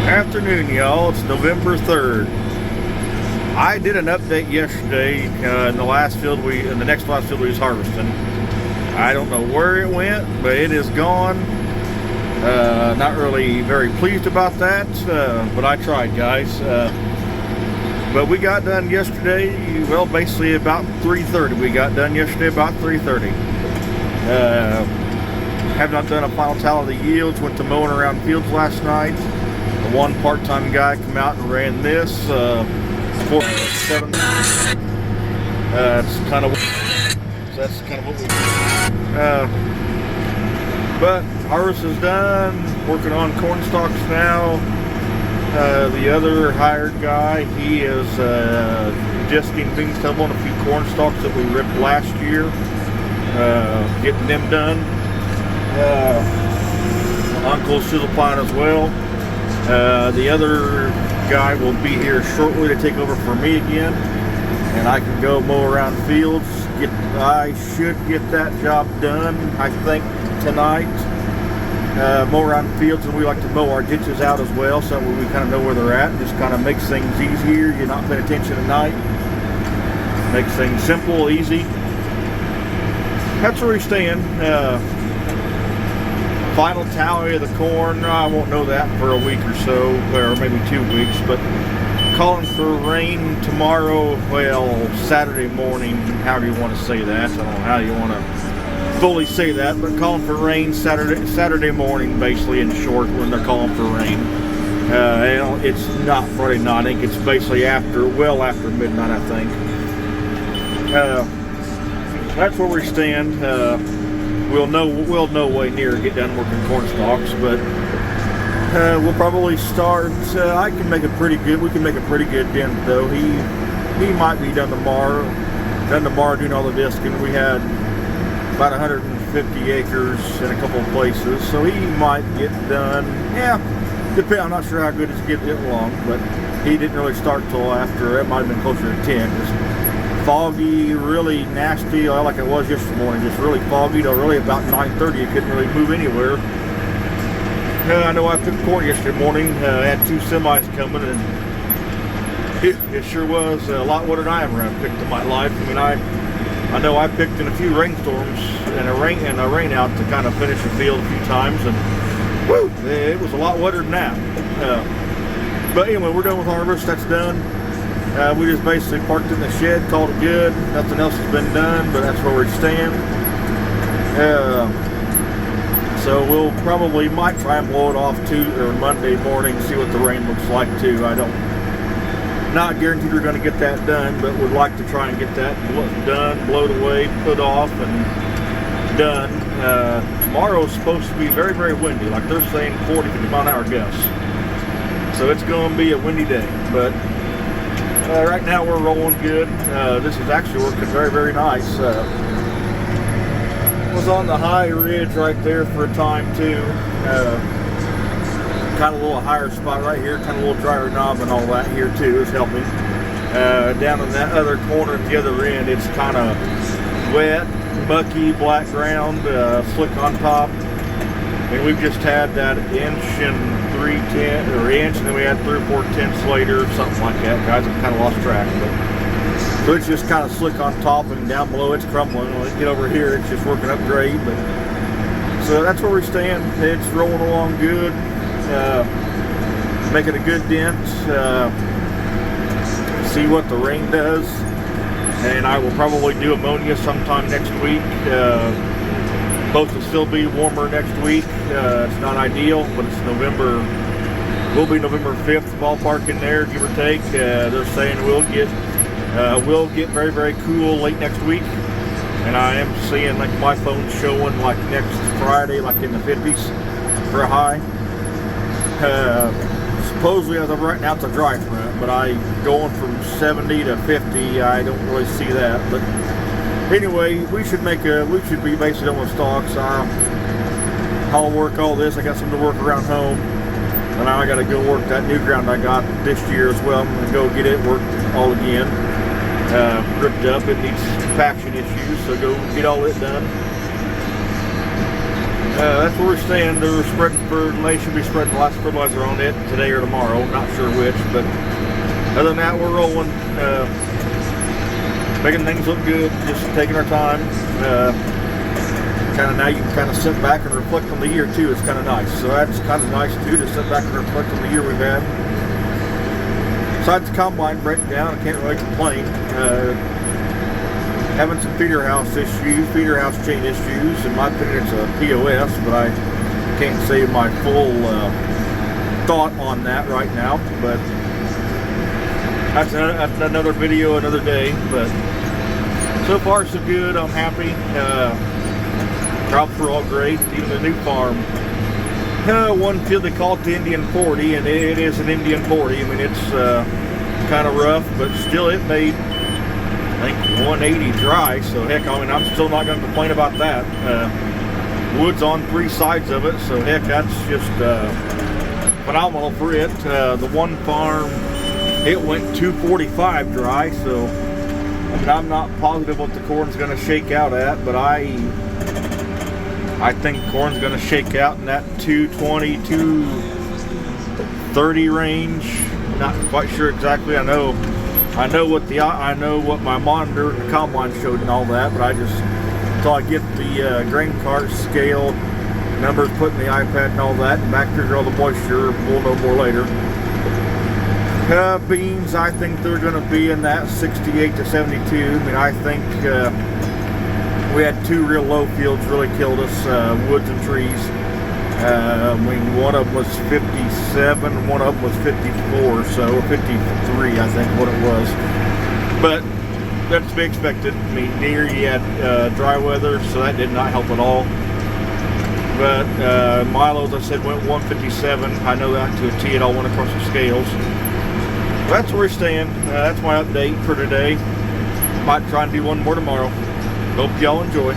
Afternoon, y'all. It's November 3rd. I did an update yesterday in the next last field we was harvesting. I don't know where it went, but it is gone. Not really very pleased about that, but I tried, guys. But we got done yesterday, well, basically about 3:30. We got done yesterday about 3:30. Have not done a final tally of the yields. Went to mowing around fields last night. The one part-time guy come out and ran this 4.7. That's kind of what we. But harvest is done. Working on corn stalks now. The other hired guy, he is disking bean stubble on a few corn stalks that we ripped last year. Getting them done. Uncle's chisel pine as well. The other guy will be here shortly to take over for me again, and I can go mow around fields. I should get that job done, I think, tonight. Mow around fields, and we like to mow our ditches out as well, so we kind of know where they're at, and just kind of makes things easier. You're not paying attention at night. Makes things simple, easy. That's where we stand. Final tally of the corn, I won't know that for a week or so, or maybe 2 weeks, but calling for rain tomorrow, well, Saturday morning, however you want to say that. I don't know how you want to fully say that, but calling for rain Saturday morning, basically, in short, when they're calling for rain. It's not Friday night. I think it's basically well after midnight, I think. That's where we stand. We'll no way near get done working corn stalks, but we'll probably start. We can make a pretty good dent though. He might be done tomorrow doing all the disking. We had about 150 acres in a couple of places, so he might get done. Yeah, I'm not sure how good it's getting it along, but he didn't really start till after. It might have been closer to 10. Just foggy, really nasty, like it was yesterday morning. Just really foggy till really about 9:30. You couldn't really move anywhere. I know I took corn yesterday morning. I had 2 semis coming, and it sure was a lot wetter than I ever have picked in my life. I mean, I know I picked in a few rainstorms and a rain out to kind of finish the field a few times, and whoo, it was a lot wetter than that. But anyway, we're done with harvest. That's done. We just basically parked in the shed, called it good. Nothing else has been done, but that's where we stand. So we'll might try and blow it off Monday morning, see what the rain looks like too. Not guaranteed we're going to get that done, but would like to try and get that done, blowed away, put off, and done. Tomorrow's supposed to be very, very windy, like they're saying 40-50 mile an hour gusts. So it's going to be a windy day, but right now we're rolling good. This is actually working very, very nice. Was on the high ridge right there for a time too. Kind of a little higher spot right here, kind of a little drier knob and all that here too is helping. Down in that other corner at the other end, it's kind of wet, mucky, black ground, slick on top. And we've just had that inch and 3/10 or inch, and then we had 3 or 4/10 later, something like that. Guys, I've kind of lost track. But so it's just kind of slick on top, and down below it's crumbling. When it get over here, it's just working up great. But so that's where we stand. It's rolling along good, making a good dent. See what the rain does, and I will probably do ammonia sometime next week. Supposed to still be warmer next week. It's not ideal, but it's November. Will be November 5th ballpark in there, give or take. They're saying we'll get very, very cool late next week, and I am seeing like my phone showing like next Friday, like in the 50s for a high. Supposedly as of right now it's a dry front, but going from 70 to 50, I don't really see that. But anyway, we should be basically done with stalks. I'll work all this. I got some to work around home, and now I got to go work that new ground I got this year as well. I'm gonna go get it worked all again. Ripped up. It needs compaction issues, so go get all it done. That's where we stand. They're spreading they should be spreading the last fertilizer on it today or tomorrow. Not sure which, but other than that, we're rolling. Making things look good, just taking our time. Kind of now you can kind of sit back and reflect on the year too. It's kind of nice. So that's kind of nice too, to sit back and reflect on the year we've had. Besides the combine breaking down, I can't really complain. Having some feeder house chain issues. In my opinion, it's a POS, but I can't say my full thought on that right now. But that's another video, another day. But so far, so good. I'm happy. Crops are all great. Even the new farm. One field they call it the Indian 40, and it is an Indian 40. I mean, it's kind of rough, but still it made, I think, 180 dry. So heck, I mean, I'm still not going to complain about that. Wood's on 3 sides of it, so heck, that's just phenomenal for it. The one farm, it went 245 dry, so I mean, I'm not positive what the corn's going to shake out at, but I think corn's going to shake out in that 220, 230 range. Not quite sure exactly. I know what my monitor and the combine showed and all that, but I just until I get the grain cart scaled, numbers put in the iPad and all that, and back figure all the moisture, we'll know more later. Beans, I think they're going to be in that 68 to 72. I mean, I think we had 2 real low fields really killed us, woods and trees. I mean, one of them was 57, one of them was 54, so 53, I think, what it was. But that's to be expected. I mean, near you had dry weather, so that did not help at all. But Milo's, I said, went 157. I know that to a T. It all went across the scales. That's where we stand. That's my update for today. Might try and do one more tomorrow. Hope y'all enjoy.